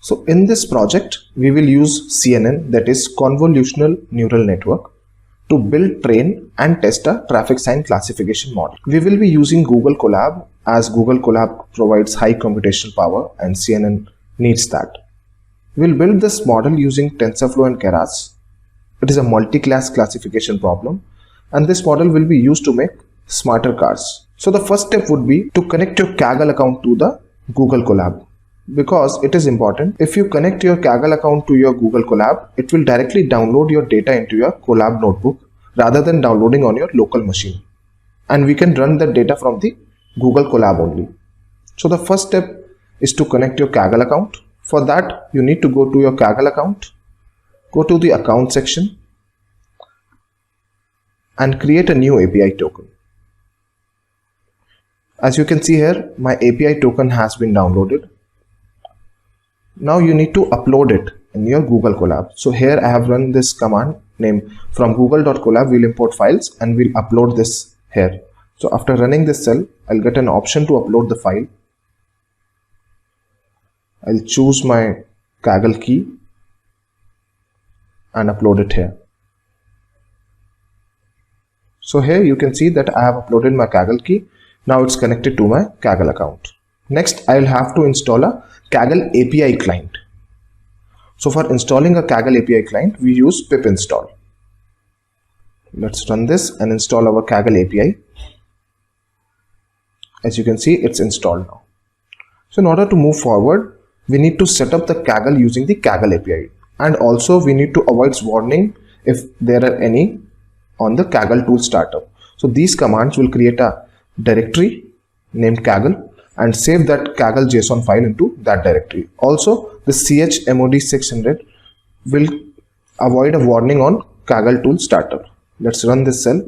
So in this project, we will use CNN, that is Convolutional Neural Network, to build, train and test a traffic sign classification model. We will be using Google Colab, as Google Colab provides high computational power and CNN needs that. We'll build this model using TensorFlow and Keras. It is a multi-class classification problem, and this model will be used to make smarter cars. So the first step would be to connect your Kaggle account to the Google Colab. Because it is important, if you connect your Kaggle account to your Google Colab, it will directly download your data into your Colab notebook rather than downloading on your local machine. And we can run that data from the Google Colab only. So the first step is to connect your Kaggle account. For that, you need to go to your Kaggle account, go to the account section and create a new API token. As you can see here, my API token has been downloaded. Now you need to upload it in your Google Colab. So here I have run this command named from google.colab, we'll import files and we'll upload this here. So after running this cell, I'll get an option to upload the file. I'll choose my Kaggle key and upload it here. So here you can see that I have uploaded my Kaggle key. Now it's connected to my Kaggle account. Next, I'll have to install a Kaggle API client. So for installing a Kaggle API client, we use pip install. Let's run this and install our Kaggle API. As you can see, it's installed now. So in order to move forward, we need to set up the Kaggle using the Kaggle API. And also we need to avoid warning if there are any on the Kaggle tool startup. So these commands will create a directory named Kaggle and save that Kaggle JSON file into that directory. Also, the chmod 600 will avoid a warning on Kaggle tool startup. Let's run this cell.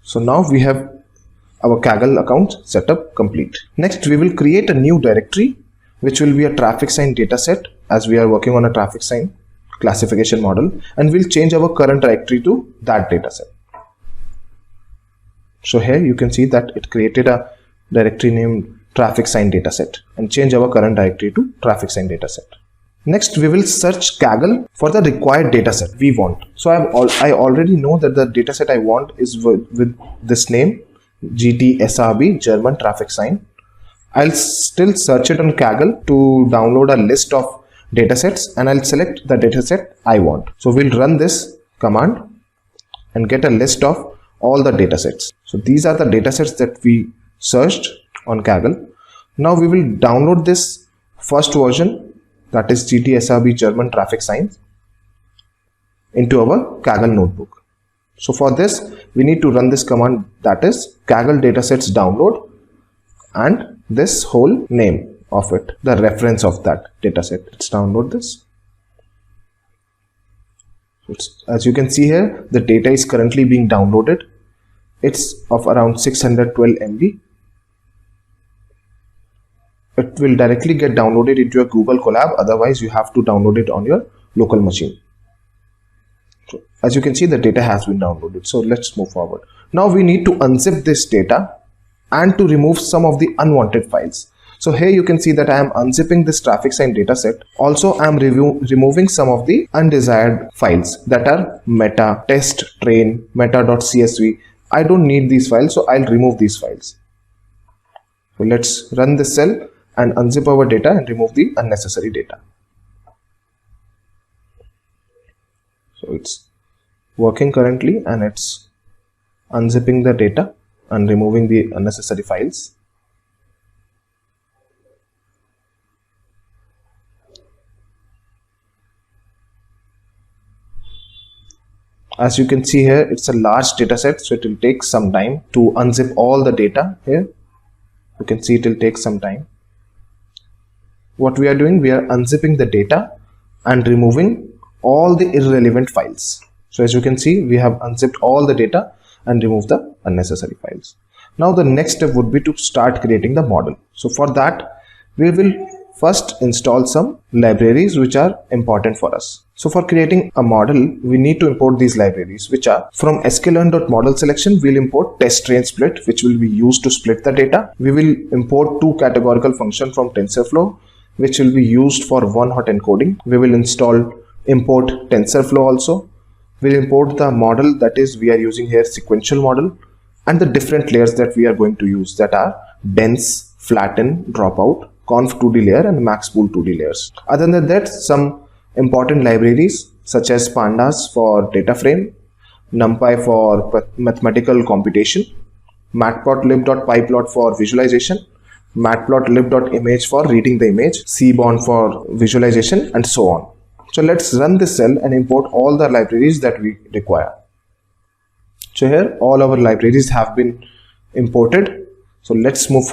So now we have our Kaggle account setup complete. Next, we will create a new directory which will be a traffic sign dataset, as we are working on a traffic sign classification model, and we'll change our current directory to that dataset. So here you can see that it created a directory named traffic sign dataset and change our current directory to traffic sign dataset. Next, we will search Kaggle for the required dataset we want. So I already know that the dataset I want is with this name, GTSRB, German traffic sign. I'll still search it on Kaggle to download a list of datasets, and I'll select the dataset I want. So we'll run this command and get a list of all the datasets. So these are the datasets that we searched on Kaggle. Now we will download this first version, that is GTSRB German traffic signs, into our Kaggle notebook. So for this, we need to run this command, that is Kaggle datasets download, and this whole name of it, the reference of that dataset. Let's download this. As you can see here, the data is currently being downloaded. It's of around 612 MB. It will directly get downloaded into your Google Colab, otherwise you have to download it on your local machine. So as you can see, the data has been downloaded. So let's move forward. Now we need to unzip this data and to remove some of the unwanted files. So here you can see that I am unzipping this traffic sign dataset. Also, I am removing some of the undesired files that are meta, test, train, meta.csv. I don't need these files, so I'll remove these files. So let's run this cell and unzip our data and remove the unnecessary data. So it's working currently and it's unzipping the data and removing the unnecessary files. As you can see here, it's a large data set, so it will take some time to unzip all the data here. You can see it will take some time. What we are doing, we are unzipping the data and removing all the irrelevant files. So as you can see, we have unzipped all the data and removed the unnecessary files. Now the next step would be to start creating the model. So for that, we will First, install some libraries which are important for us. So for creating a model, we need to import these libraries, which are from sklearn.model selection. We'll import testRange-split, which will be used to split the data. We will import two categorical functions from TensorFlow, which will be used for one-hot encoding. We will import TensorFlow also. We'll import the model, that is we are using here sequential model, and the different layers that we are going to use, that are dense, flatten, dropout, conv 2D layer and maxpool 2D layers. Other than that, some important libraries such as pandas for data frame, numpy for mathematical computation, matplotlib.pyplot for visualization, matplotlib.image for reading the image, seaborn for visualization, and so on. So let's run this cell and import all the libraries that we require. So here all our libraries have been imported. So let's move